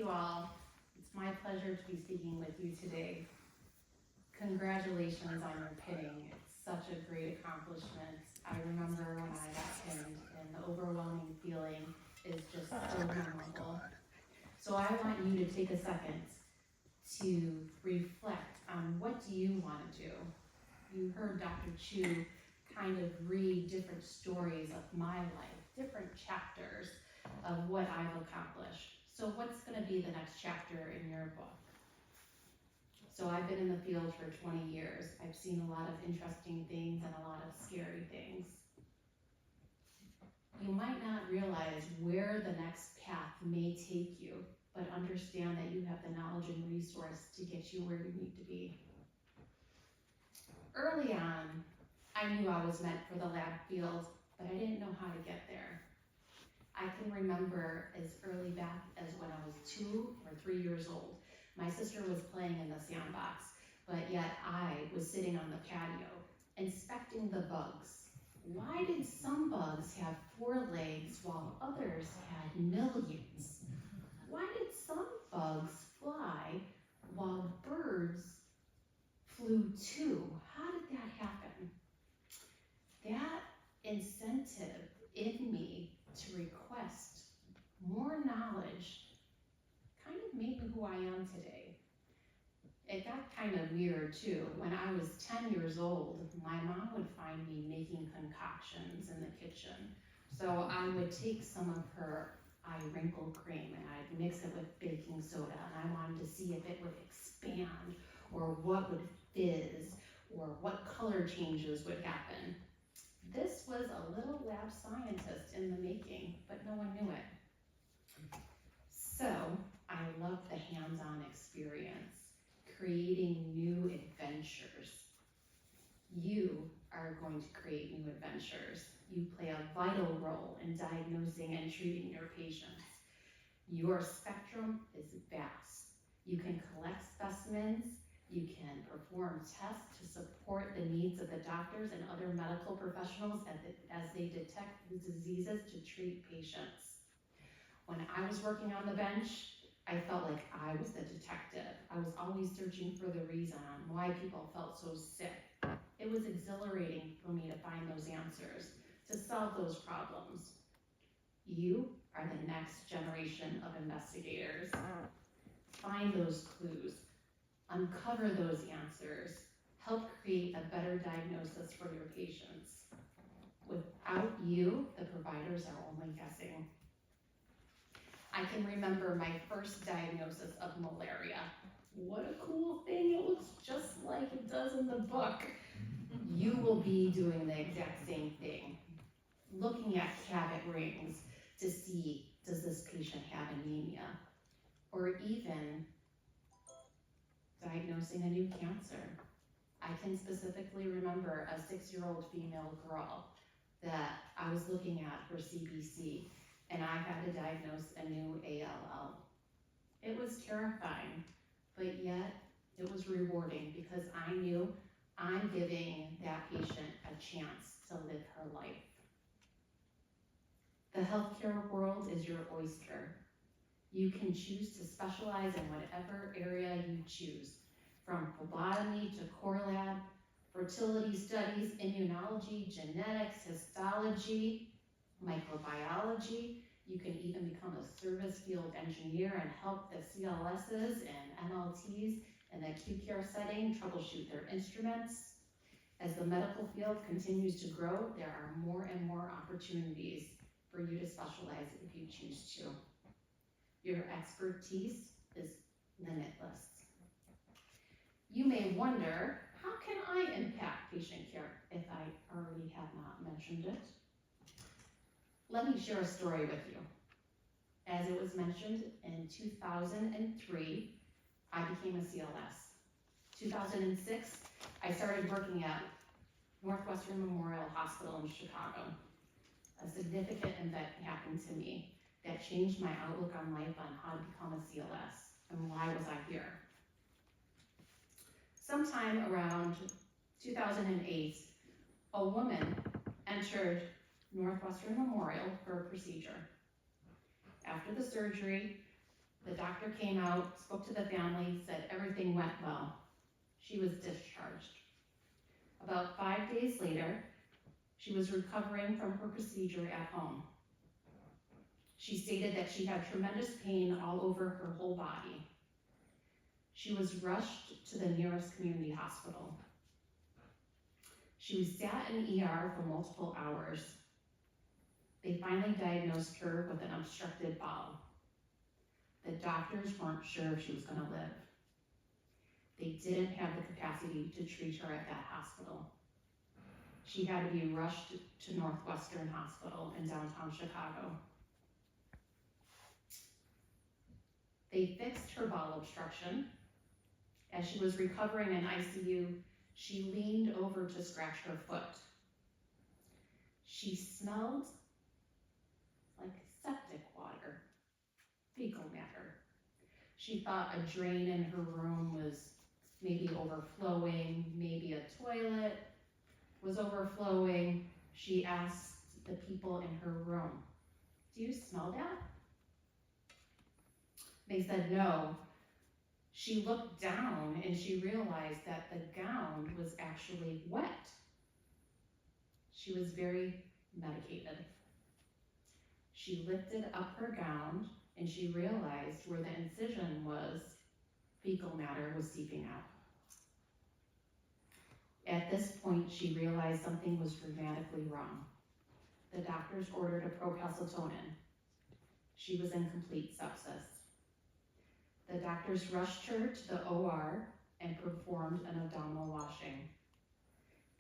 you all. It's my pleasure to be speaking with you today. Congratulations on your pinning. It's such a great accomplishment. I remember when I got pinned, and the overwhelming feeling is just so memorable. So I want you to take a second to reflect on what do you want to do. You heard Dr. Chu kind of read different stories of my life, different chapters of what I've accomplished. So what's going to be the next chapter in your book? So I've been in the field for 20 years. I've seen a lot of interesting things and a lot of scary things. You might not realize where the next path may take you, but understand that you have the knowledge and resource to get you where you need to be. Early on, I knew I was meant for the lab field, but I didn't know how to get there. I can remember as early back as when I was 2 or 3 years old. My sister was playing in the sandbox, but yet I was sitting on the patio, inspecting the bugs. Why did some bugs have 4 legs while others had millions? Why did some bugs fly while birds flew too? How did that happen? That incentive in me to request more knowledge kind of made me who I am today. It got kind of weird too. When I was 10 years old, my mom would find me making concoctions in the kitchen. So I would take some of her eye wrinkle cream and I'd mix it with baking soda, and I wanted to see if it would expand or what would fizz or what color changes would happen. This was a little lab scientist in the making, but no one knew it. So I loved the hands-on experience, creating new adventures. You are going to create new adventures. You play a vital role in diagnosing and treating your patients. Your spectrum is vast. You can collect specimens, you can perform tests to support the needs of the doctors and other medical professionals as they detect the diseases to treat patients. When I was working on the bench, I felt like I was the detective. I was always searching for the reason on why people felt so sick. It was exhilarating for me to find those answers, to solve those problems. You are the next generation of investigators. Find those clues, uncover those answers, help create a better diagnosis for your patients. Without you, the providers are only guessing. I can remember my first diagnosis of malaria. What a cool thing, it looks just like it does in the book. You will be doing the exact same thing. Looking at Cabot rings to see, does this patient have anemia? Or even diagnosing a new cancer. I can specifically remember a 6-year-old female girl that I was looking at for CBC, and I had to diagnose a new ALL. It was terrifying, but yet it was rewarding because I knew I'm giving that patient a chance to live her life. The healthcare world is your oyster. You can choose to specialize in whatever area you choose, from phlebotomy to core lab, fertility studies, immunology, genetics, histology, microbiology. You can even become a service field engineer and help the CLSs and MLTs in the acute care setting troubleshoot their instruments. As the medical field continues to grow, there are more and more opportunities for you to specialize if you choose to. Your expertise is limitless. You may wonder, how can I impact patient care if I already have not mentioned it? Let me share a story with you. As it was mentioned, in 2003, I became a CLS. 2006, I started working at Northwestern Memorial Hospital in Chicago. A significant event happened to me that changed my outlook on life, on how to become a CLS, and why was I here. Sometime around 2008, a woman entered Northwestern Memorial for a procedure. After the surgery, The doctor came out, spoke to the family, said everything went well. She was discharged. About 5 days later, she was recovering from her procedure at home. She stated that she had tremendous pain all over her whole body. She was rushed to the nearest community hospital. She was sat in ER for multiple hours. They finally diagnosed her with an obstructed bowel. The doctors weren't sure if she was going to live. They didn't have the capacity to treat her at that hospital. She had to be rushed to Northwestern Hospital in downtown Chicago. They fixed her bowel obstruction. As she was recovering in ICU, she leaned over to scratch her foot. She smelled like septic water, fecal matter. She thought a drain in her room was maybe overflowing, maybe a toilet was overflowing. She asked the people in her room, "Do you smell that?" They said no. She looked down and she realized that the gown was actually wet. She was very medicated. She lifted up her gown and she realized where the incision was, fecal matter was seeping out. At this point, she realized something was dramatically wrong. The doctors ordered a procalcitonin. She was in complete sepsis. The doctors rushed her to the OR and performed an abdominal washing.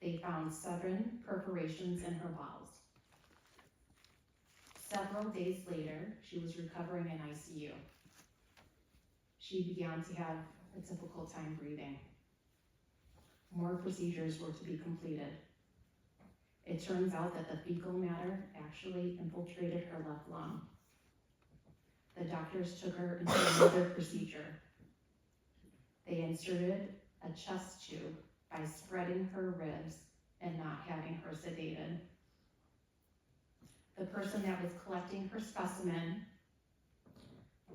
They found 7 perforations in her bowels. Several days later, she was recovering in ICU. She began to have a difficult time breathing. More procedures were to be completed. It turns out that the fecal matter actually infiltrated her left lung. The doctors took her into another procedure. They inserted a chest tube by spreading her ribs and not having her sedated. The person that was collecting her specimen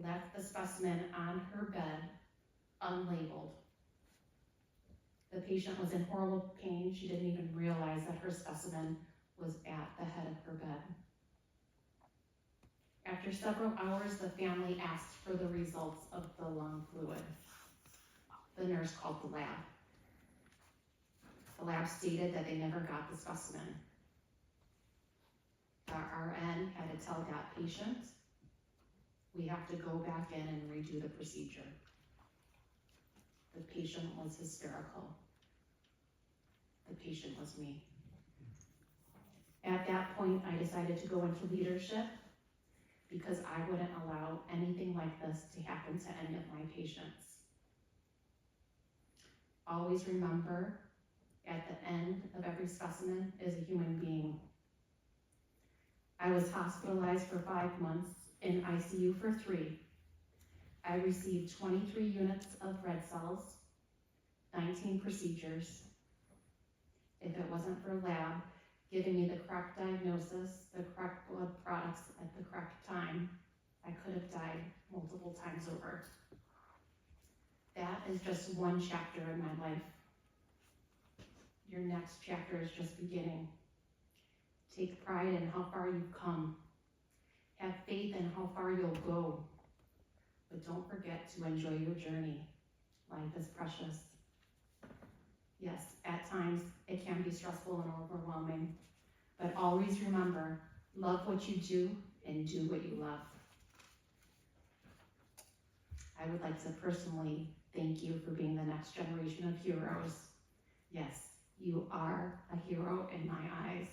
left the specimen on her bed unlabeled. The patient was in horrible pain. She didn't even realize that her specimen was at the head of her bed. After several hours, the family asked for the results of the lung fluid. The nurse called the lab. The lab stated that they never got the specimen. The RN had to tell that patient, "We have to go back in and redo the procedure." The patient was hysterical. The patient was me. At that point, I decided to go into leadership because I wouldn't allow anything like this to happen to any of my patients. Always remember, at the end of every specimen is a human being. I was hospitalized for 5 months, in ICU for 3. I received 23 units of red cells, 19 procedures. If it wasn't for lab giving me the correct diagnosis, the correct blood products at the correct time, I could have died multiple times over. That is just one chapter in my life. Your next chapter is just beginning. Take pride in how far you've come. Have faith in how far you'll go. But don't forget to enjoy your journey. Life is precious. Yes, at times it can be stressful and overwhelming, but always remember, love what you do and do what you love. I would like to personally thank you for being the next generation of heroes. Yes, you are a hero in my eyes.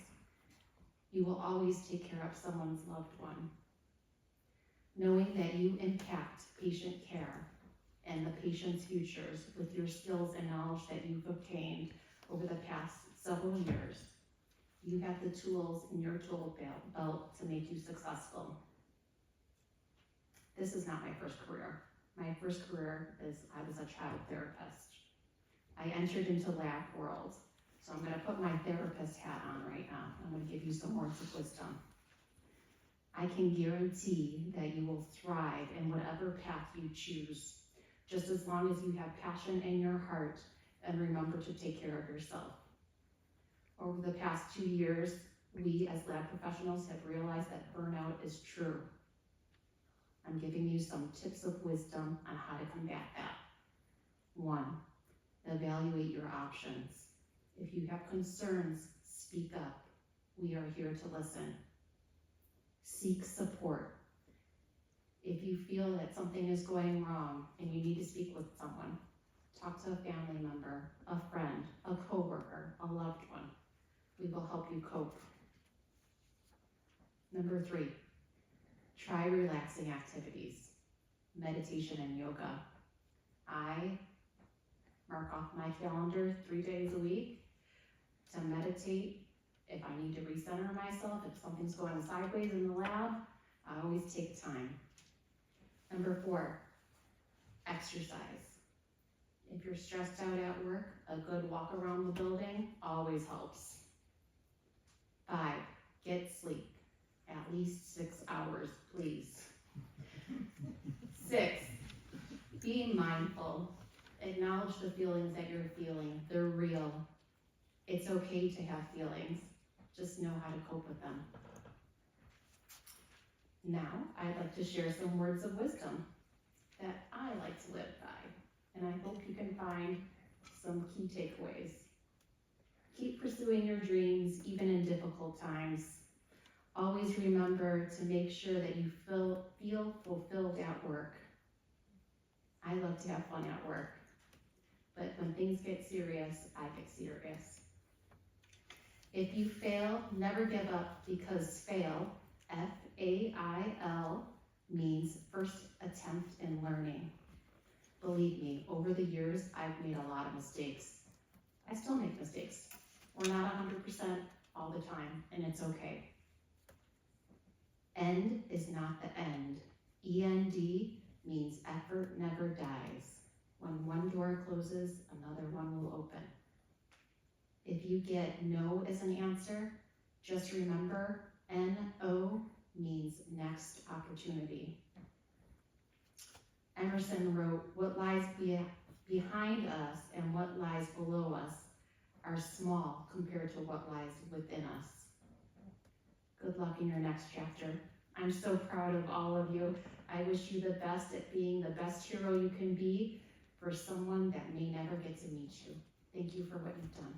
You will always take care of someone's loved one. Knowing that you impact patient care and the patient's futures with your skills and knowledge that you've obtained over the past several years, you have the tools in your tool belt to make you successful. This is not my first career. My first career is I was a child therapist. I entered into lab world, so I'm gonna put my therapist hat on right now. I'm gonna give you some words of wisdom. I can guarantee that you will thrive thrive in whatever path you choose, just as long as you have passion in your heart and remember to take care of yourself. Over the past 2 years, we as lab professionals have realized that burnout is true. I'm giving you some tips of wisdom on how to combat that. 1, evaluate your options. If you have concerns, speak up. We are here to listen. Seek support. If you feel that something is going wrong and you need to speak with someone, talk to a family member, a friend, a coworker, a loved one. We will help you cope. Number 3, try relaxing activities, meditation and yoga. I mark off my calendar 3 days a week to meditate. If I need to recenter myself, if something's going sideways in the lab, I always take time. Number 4, exercise. If you're stressed out at work, a good walk around the building always helps. 5, get sleep. At least 6 hours, please. 6, be mindful. Acknowledge the feelings that you're feeling. They're real. It's okay to have feelings. Just know how to cope with them. Now, I'd like to share some words of wisdom that I like to live by, and I hope you can find some key takeaways. Keep pursuing your dreams, even in difficult times. Always remember to make sure that you feel fulfilled at work. I love to have fun at work, but when things get serious, I get serious. If you fail, never give up, because fail, F-A-I-L, means first attempt in learning. Believe me, over the years, I've made a lot of mistakes. I still make mistakes. We're not 100% all the time, and it's okay. End is not the end. E-N-D means effort never dies. When one door closes, another one will open. If you get no as an answer, just remember N-O means next opportunity. Emerson wrote, what lies behind us and what lies below us are small compared to what lies within us. Good luck in your next chapter. I'm so proud of all of you. I wish you the best at being the best hero you can be for someone that may never get to meet you. Thank you for what you've done.